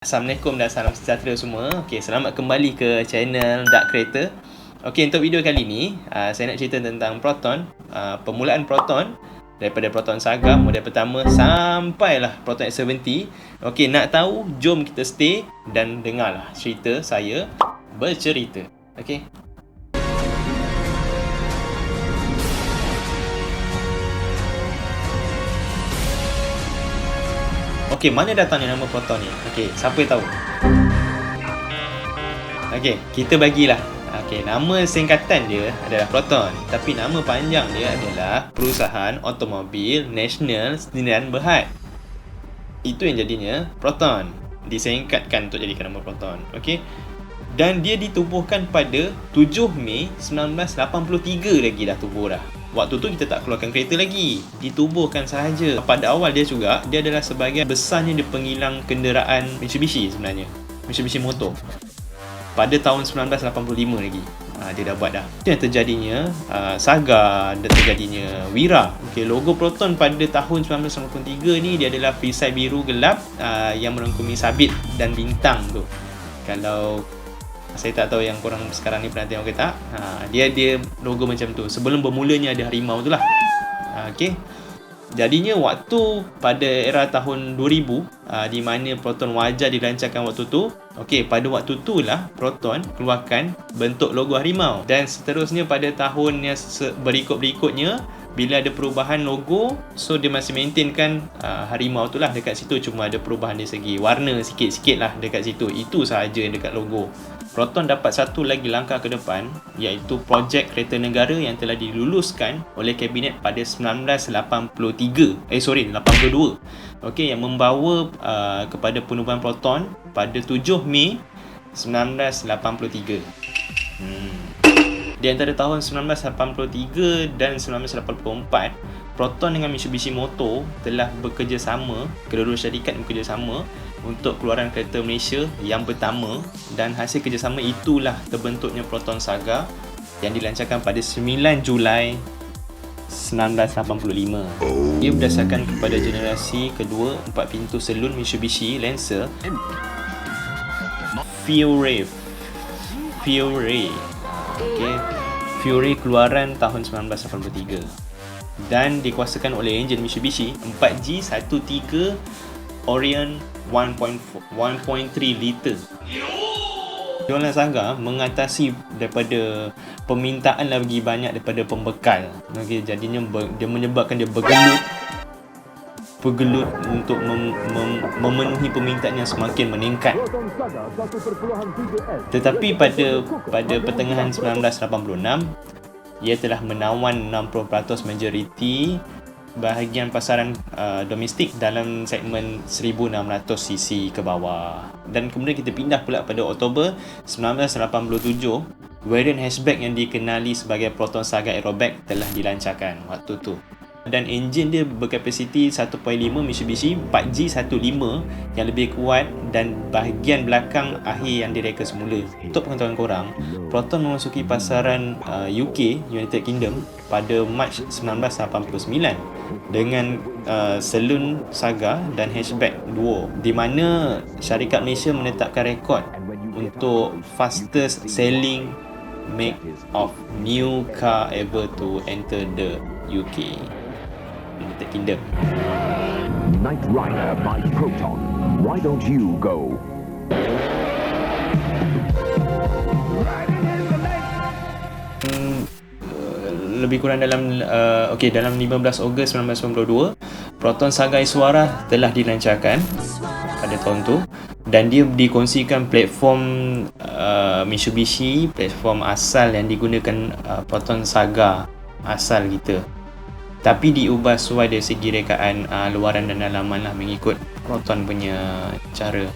Assalamualaikum dan salam sejahtera semua. Okey, selamat kembali ke channel Dark Creator. Okey, untuk video kali ni, saya nak cerita tentang Proton, permulaan Proton daripada Proton Saga model pertama sampailah Proton X70. Okey, nak tahu, jom kita stay dan dengarlah cerita saya bercerita. Okey. Okey, mana datangnya nama Proton ni? Okey, siapa tahu? Okey, kita bagilah. Okey, nama singkatan dia adalah Proton, tapi nama panjang dia adalah Perusahaan Automobil Nasional Sdn Bhd. Itu yang jadinya Proton. Disingkatkan untuk jadikan nama Proton. Okey. Dan dia ditubuhkan pada 7 Mei 1983 lagi dah tubuh dah. Waktu tu kita tak keluarkan kereta lagi, ditubuhkan sahaja. Pada awal dia juga, dia adalah sebagai besarnya dia penghilang kenderaan Mitsubishi sebenarnya, Mitsubishi Motor. Pada tahun 1985 lagi, dia dah buat dah. Itu yang terjadinya Saga dan terjadinya Wira. Okay, logo Proton pada tahun 1983 ni dia adalah perisai biru gelap yang merangkumi sabit dan bintang tu. Kalau saya tak tahu yang korang sekarang ni pernah tengok ke tak. Dia logo macam tu. Sebelum bermulanya ada harimau tu lah. Okay. Jadinya waktu pada era tahun 2000, di mana Proton wajar dilancarkan waktu tu. Okay, pada waktu tu lah Proton keluarkan bentuk logo harimau. Dan seterusnya pada tahun yang berikut-berikutnya, bila ada perubahan logo, so dia masih maintainkan harimau tu lah dekat situ. Cuma ada perubahan dari segi warna sikit-sikit lah dekat situ. Itu sahaja yang dekat logo. Proton dapat satu lagi langkah ke depan, iaitu projek kereta negara yang telah diluluskan oleh Kabinet pada 1982. Okey, yang membawa kepada penubuhan Proton pada 7 Mei 1983. Di antara tahun 1983 dan 1984, Proton dengan Mitsubishi Motor telah bekerjasama, kedua-dua syarikat bekerjasama untuk keluaran kereta Malaysia yang pertama, dan hasil kerjasama itulah terbentuknya Proton Saga yang dilancarkan pada 9 Julai 1985. Ia berdasarkan kepada generasi kedua 4 pintu selun Mitsubishi Lancer Fury. Okay. Fury keluaran tahun 1983 dan dikuasakan oleh enjin Mitsubishi 4G13 Orion 1.3 liter. Jualan Saga mengatasi daripada permintaan lagi banyak daripada pembekal. Okay, jadinya dia menyebabkan dia bergelut untuk memenuhi permintaan yang semakin meningkat. Tetapi pada pertengahan 1986, ia telah menawan 60% majoriti bahagian pasaran domestik dalam segmen 1600cc ke bawah. Dan kemudian kita pindah pula pada Oktober 1987, varian hatchback yang dikenali sebagai Proton Saga Aeroback telah dilancarkan waktu tu. Dan enjin dia berkapasiti 1.5 Mitsubishi 4G15 yang lebih kuat dan bahagian belakang akhir yang direka semula. Untuk pengetahuan korang, Proton memasuki pasaran UK, United Kingdom pada Mac 1989 dengan saloon Saga dan hatchback duo, di mana syarikat Malaysia menetapkan rekod untuk fastest selling make of new car ever to enter the UK, United Kingdom. Knight Rider by Proton. Why don't you go? Lebih kurang dalam dalam 15 Ogos 1992, Proton Saga Iswara telah dilancarkan pada tahun tu, dan dia dikongsikan platform Mitsubishi, platform asal yang digunakan Proton Saga asal kita, tapi diubah sesuai dari segi rekaan luaran dan dalaman lah, mengikut Proton punya cara.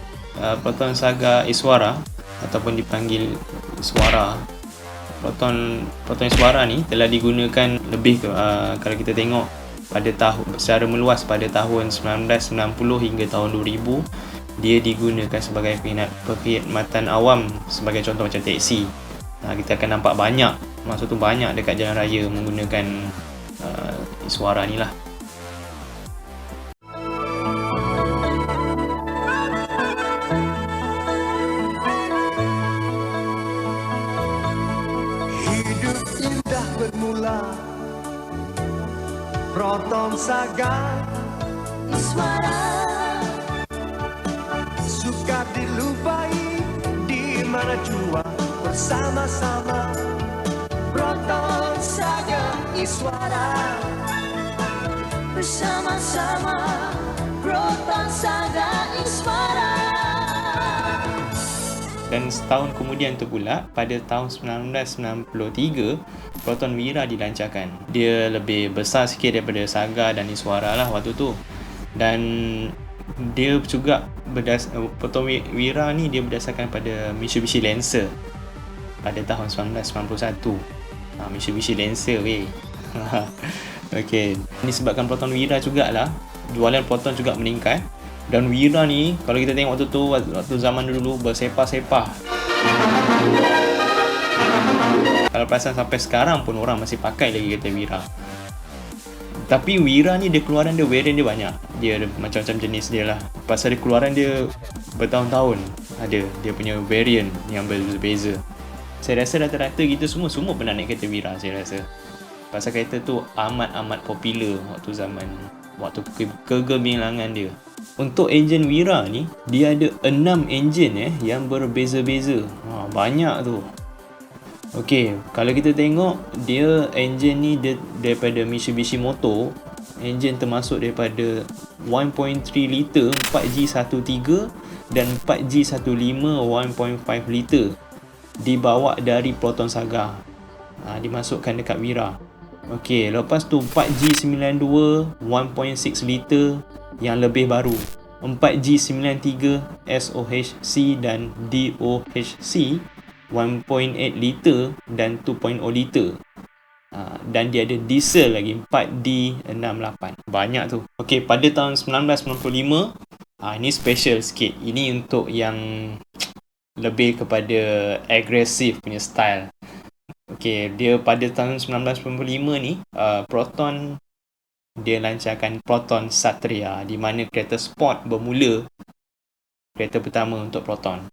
Proton Saga Iswara ataupun dipanggil Iswara, Proton Iswara ni telah digunakan lebih kalau kita tengok pada secara meluas pada tahun 1990 hingga tahun 2000, dia digunakan sebagai perkhidmatan awam, sebagai contoh macam teksi. Kita akan nampak banyak, masa tu banyak dekat jalan raya menggunakan Iswara ni lah. Proton Saga Iswara sukar dilupai di mana jua bersama-sama. Proton Saga Iswara bersama-sama. Proton Saga Iswara. Dan setahun kemudian tu pula, pada tahun 1993, Proton Wira dilancarkan. Dia lebih besar sikit daripada Saga dan Iswara lah waktu tu. Dan dia juga Proton Wira ni dia berdasarkan pada Mitsubishi Lancer pada tahun 1991. Mitsubishi Lancer weh. Okey, ini sebabkan Proton Wira jugalah jualan Proton juga meningkat. Dan Wira ni kalau kita tengok waktu zaman dulu bersepah-sepah. Kalau perasan sampai sekarang pun orang masih pakai lagi kereta Wira. Tapi Wira ni dia keluaran dia, variant dia banyak. Dia ada macam-macam jenis dia lah. Pasal dia keluaran dia bertahun-tahun ada. Dia punya variant yang berbeza. Saya rasa rata-rata kita semua pernah naik kereta Wira, saya rasa. Pasal kereta tu amat-amat popular waktu kegemilangan dia. Untuk enjin Wira ni, dia ada 6 enjin yang berbeza-beza. Banyak tu. Okey, kalau kita tengok dia enjin ni dia daripada Mitsubishi Motor. Enjin termasuk daripada 1.3 liter 4G13 dan 4G15 1.5 liter. Dibawa dari Proton Saga. Dimasukkan dekat Wira. Okey, lepas tu 4G92 1.6 liter yang lebih baru. 4G93 SOHC dan DOHC 1.8 liter dan 2.0 liter. Dan dia ada diesel lagi 4D68. Banyak tu. Okey, pada tahun 1995, ini special sikit. Ini untuk yang lebih kepada agresif punya style. Okey, dia pada tahun 1995 ni, Proton dia lancarkan Proton Satria, di mana kereta sport bermula, kereta pertama untuk Proton.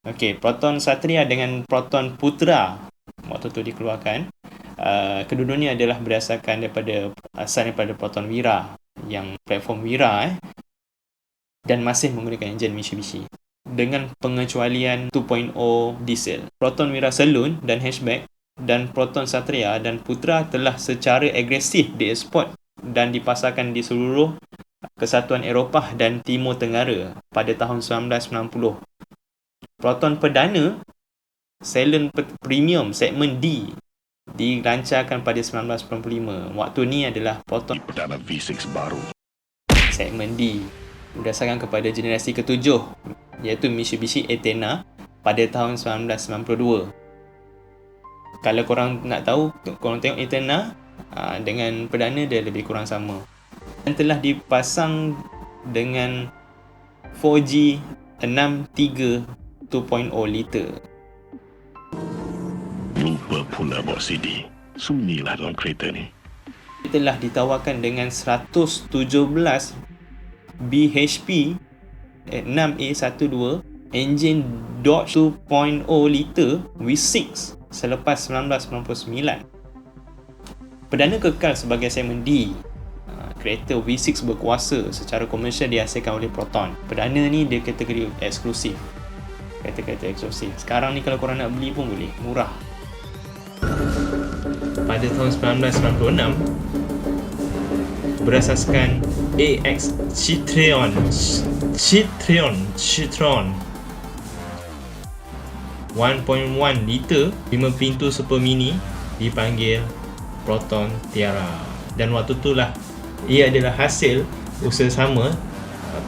Okey, Proton Satria dengan Proton Putra waktu tu dikeluarkan. Kedua-duanya adalah berdasarkan asal daripada Proton Wira, yang platform Wira dan masih menggunakan enjin Mitsubishi dengan pengecualian 2.0 diesel. Proton Wira Saloon dan Hatchback dan Proton Satria dan Putra telah secara agresif dieksport dan dipasarkan di seluruh Kesatuan Eropah dan Timur Tenggara pada tahun 1990. Proton perdana Saloon Premium segmen D dilancarkan pada 1995. Waktu ni adalah Proton Perdana V6 baru. segmen D berdasarkan kepada generasi ketujuh, iaitu Mitsubishi Athena pada tahun 1992. Kalau korang nak tahu, korang tengok Athena dengan perdana dia lebih kurang sama. Dan telah dipasang dengan 4G 63 2.0 liter. Lupa pula bawa CD. Sunyilah dalam kereta ni. Dia telah ditawarkan dengan 117 bhp 6A12 enjin Dodge 2.0 liter V6 selepas 1999. Perdana kekal sebagai segmen D. Kereta V6 berkuasa secara komersial dihasilkan oleh Proton. Perdana ni dia kategori eksklusif. Kereta-kereta eksklusif. Sekarang ni kalau korang nak beli pun boleh, murah. Pada tahun 1996, berasaskan AX Citroen 1.1 liter 5 pintu super mini dipanggil Proton Tiara. Dan waktu itulah ia adalah hasil usaha sama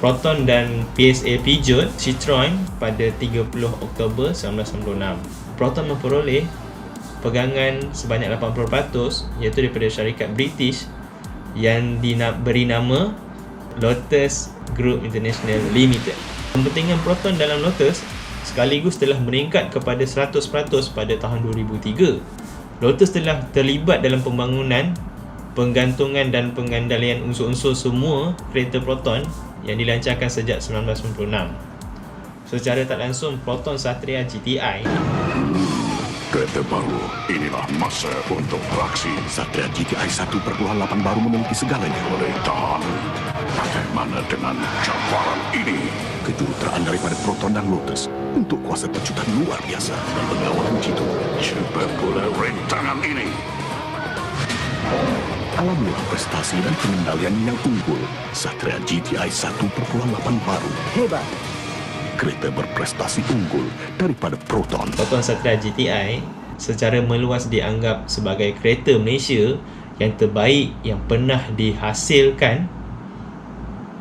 Proton dan PSA Peugeot Citroen pada 30 Oktober 1996. Proton memperoleh pegangan sebanyak 80% iaitu daripada syarikat British yang beri nama Lotus Group International Limited. Kepentingan Proton dalam Lotus sekaligus telah meningkat kepada 100% pada tahun 2003. Lotus telah terlibat dalam pembangunan, penggantungan dan pengandalian unsur-unsur semua kereta Proton yang dilancarkan sejak 1996. Secara tak langsung, Proton Satria GTI Kereta baru, inilah masa untuk beraksi. Satria GTI 1.8 baru memiliki segalanya. Boleh tahan. Bagaimana dengan cabaran ini? Kejuruteraan daripada Proton dan Lotus untuk kuasa pecutan luar biasa dan pengawalan jitu. Cepat pula rentangan ini. Alamilah prestasi dan pengendalian yang unggul. Satria GTI 1.8 baru. Hebat. Kereta berprestasi unggul daripada Proton. Proton Satria GTI secara meluas dianggap sebagai kereta Malaysia yang terbaik yang pernah dihasilkan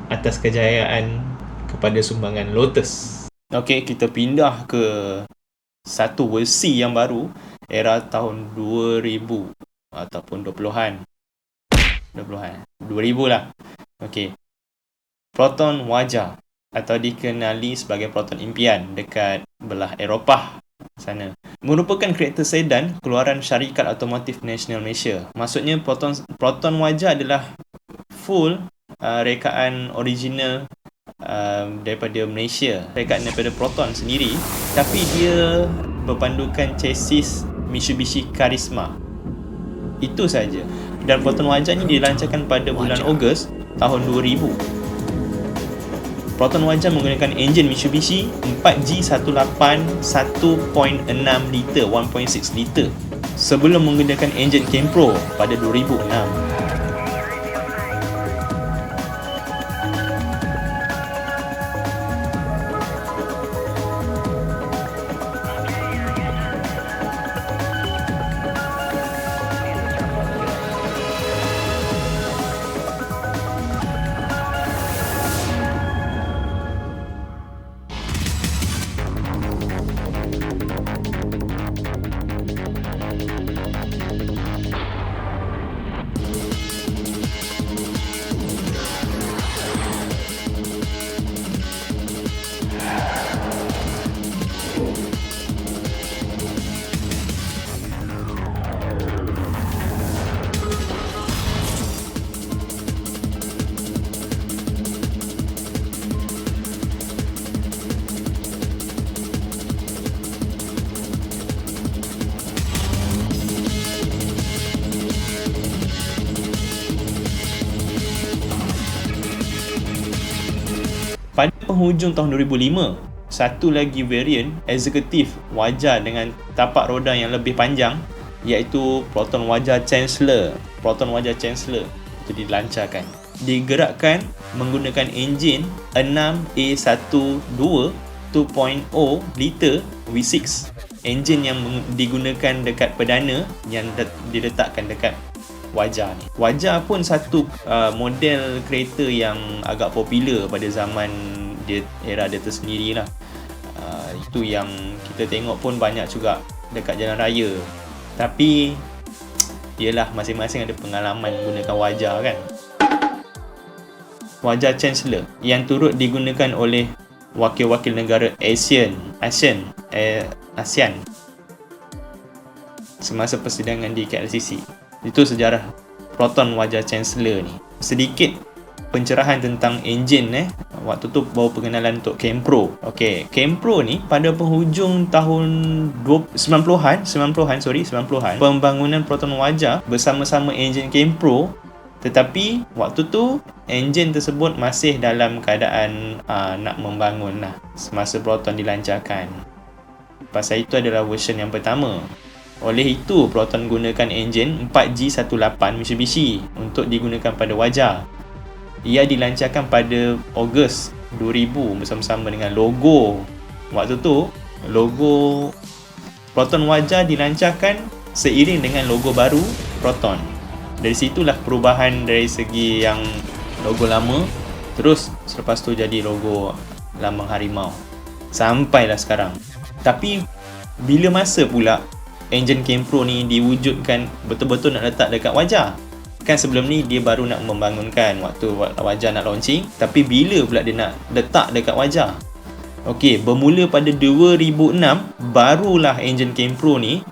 atas kejayaan kepada sumbangan Lotus. Okey, kita pindah ke satu versi yang baru era tahun 2000 ataupun 2000-an 2000 lah. Okey, Proton Wajah atau dikenali sebagai Proton Impian dekat belah Eropah sana, merupakan kereta sedan keluaran Syarikat Automotif Nasional Malaysia. Maksudnya Proton Wajah adalah full rekaan original daripada Malaysia, rekaan daripada Proton sendiri, tapi dia berpandukan chassis Mitsubishi Karisma. Itu saja. Dan Proton Wajah ni dilancarkan pada bulan Ogos tahun 2000. Proton Wajah menggunakan enjin Mitsubishi 4G18 1.6 liter 1.6 liter sebelum menggunakan enjin Kempro pada 2006. Pada penghujung tahun 2005, satu lagi variant eksekutif Wajah dengan tapak roda yang lebih panjang, iaitu Proton Wajah Chancellor. Proton Wajah Chancellor itu dilancarkan. Digerakkan menggunakan enjin 6A12 2.0 liter V6. Enjin yang digunakan dekat perdana yang diletakkan dekat Wajah ni. Wajah pun satu model kereta yang agak popular pada zaman dia, era dia tersendiri lah. Itu yang kita tengok pun banyak juga dekat jalan raya. Tapi yelah, masing-masing ada pengalaman gunakan Wajah kan. Wajah Chancellor yang turut digunakan oleh wakil-wakil negara ASEAN semasa persidangan di KLCC. Itu sejarah Proton Wajah Chancellor ni. Sedikit pencerahan tentang enjin waktu tu bawa pengenalan untuk Kempro. Okey, Kempro ni pada penghujung tahun 90-an, pembangunan Proton Wajah bersama-sama enjin Kempro, tetapi waktu tu enjin tersebut masih dalam keadaan nak membangun lah semasa Proton dilancarkan. Pasal itu adalah version yang pertama. Oleh itu, Proton gunakan enjin 4G18 Mitsubishi untuk digunakan pada Wajah. Ia dilancarkan pada Ogos 2000 bersama-sama dengan logo. Waktu tu, logo Proton Wajah dilancarkan seiring dengan logo baru Proton. Dari situlah perubahan dari segi yang logo lama, terus selepas tu jadi logo lambang harimau. Sampailah sekarang. Tapi, bila masa pula enjin Kempro ni diwujudkan betul-betul nak letak dekat Wajah? Kan sebelum ni dia baru nak membangunkan waktu Wajah nak launching, tapi bila pula dia nak letak dekat Wajah? Okey, bermula pada 2006 barulah enjin Kempro ni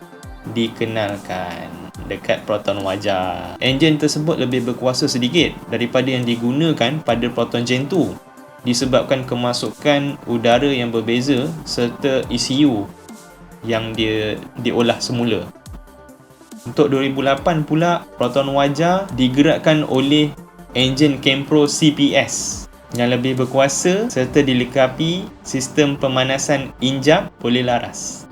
dikenalkan dekat Proton Wajah. Enjin tersebut lebih berkuasa sedikit daripada yang digunakan pada Proton Gen 2 disebabkan kemasukan udara yang berbeza serta ECU yang dia diolah semula. Untuk 2008 pula, Proton wajar digerakkan oleh enjin Kempro CPS yang lebih berkuasa serta dilengkapi sistem pemanasan injap oleh laras.